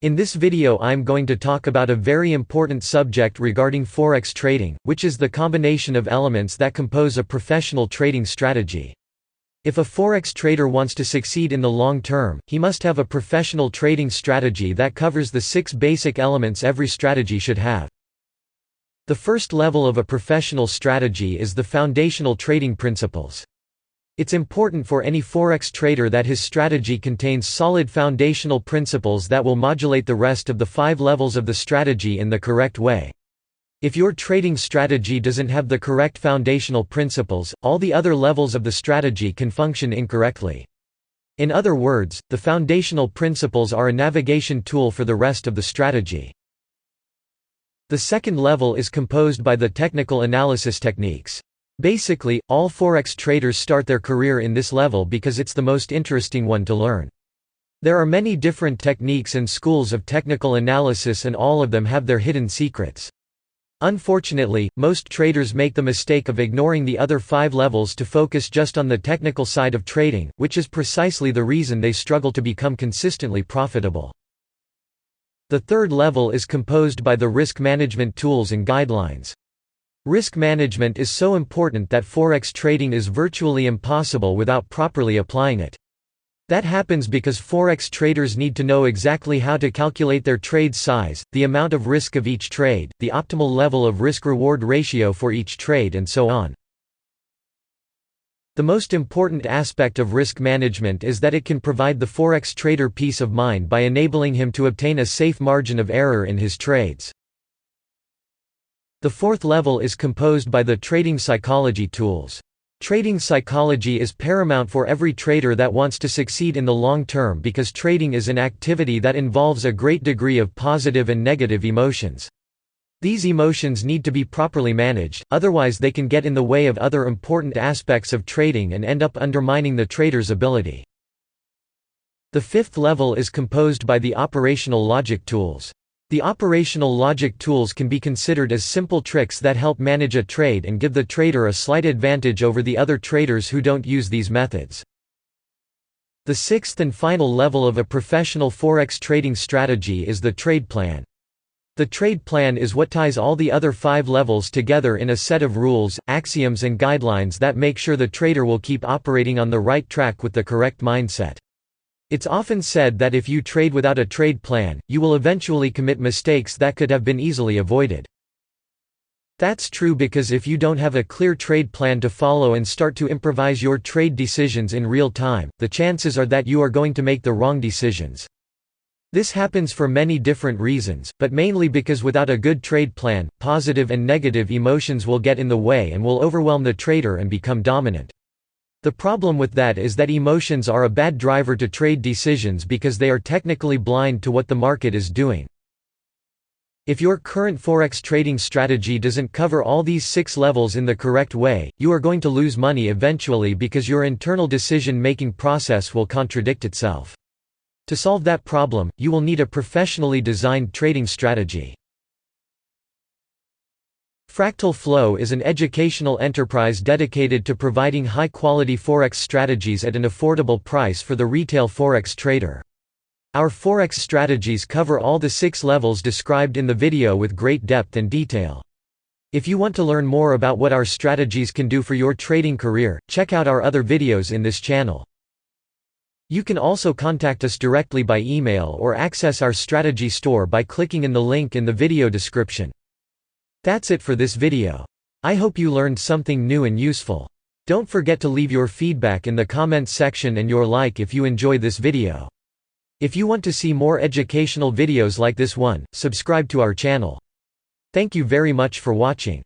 In this video I'm going to talk about a very important subject regarding Forex trading, which is the combination of elements that compose a professional trading strategy. If a Forex trader wants to succeed in the long term, he must have a professional trading strategy that covers the 6 basic elements every strategy should have. The first level of a professional strategy is the foundational trading principles. It's important for any Forex trader that his strategy contains solid foundational principles that will modulate the rest of the 5 levels of the strategy in the correct way. If your trading strategy doesn't have the correct foundational principles, all the other levels of the strategy can function incorrectly. In other words, the foundational principles are a navigation tool for the rest of the strategy. The second level is composed by the technical analysis techniques. Basically, all Forex traders start their career in this level because it's the most interesting one to learn. There are many different techniques and schools of technical analysis, and all of them have their hidden secrets. Unfortunately, most traders make the mistake of ignoring the other 5 levels to focus just on the technical side of trading, which is precisely the reason they struggle to become consistently profitable. The third level is composed by the risk management tools and guidelines. Risk management is so important that Forex trading is virtually impossible without properly applying it. That happens because Forex traders need to know exactly how to calculate their trade size, the amount of risk of each trade, the optimal level of risk-reward ratio for each trade, and so on. The most important aspect of risk management is that it can provide the Forex trader peace of mind by enabling him to obtain a safe margin of error in his trades. The fourth level is composed by the trading psychology tools. Trading psychology is paramount for every trader that wants to succeed in the long term because trading is an activity that involves a great degree of positive and negative emotions. These emotions need to be properly managed, otherwise they can get in the way of other important aspects of trading and end up undermining the trader's ability. The fifth level is composed by the operational logic tools. The operational logic tools can be considered as simple tricks that help manage a trade and give the trader a slight advantage over the other traders who don't use these methods. The sixth and final level of a professional Forex trading strategy is the trade plan. The trade plan is what ties all the other 5 levels together in a set of rules, axioms and guidelines that make sure the trader will keep operating on the right track with the correct mindset. It's often said that if you trade without a trade plan, you will eventually commit mistakes that could have been easily avoided. That's true because if you don't have a clear trade plan to follow and start to improvise your trade decisions in real time, the chances are that you are going to make the wrong decisions. This happens for many different reasons, but mainly because without a good trade plan, positive and negative emotions will get in the way and will overwhelm the trader and become dominant. The problem with that is that emotions are a bad driver to trade decisions because they are technically blind to what the market is doing. If your current Forex trading strategy doesn't cover all these 6 levels in the correct way, you are going to lose money eventually because your internal decision-making process will contradict itself. To solve that problem, you will need a professionally designed trading strategy. Fractal Flow is an educational enterprise dedicated to providing high-quality Forex strategies at an affordable price for the retail Forex trader. Our Forex strategies cover all the 6 levels described in the video with great depth and detail. If you want to learn more about what our strategies can do for your trading career, check out our other videos in this channel. You can also contact us directly by email or access our strategy store by clicking in the link in the video description. That's it for this video. I hope you learned something new and useful. Don't forget to leave your feedback in the comments section and your like if you enjoy this video. If you want to see more educational videos like this one, subscribe to our channel. Thank you very much for watching.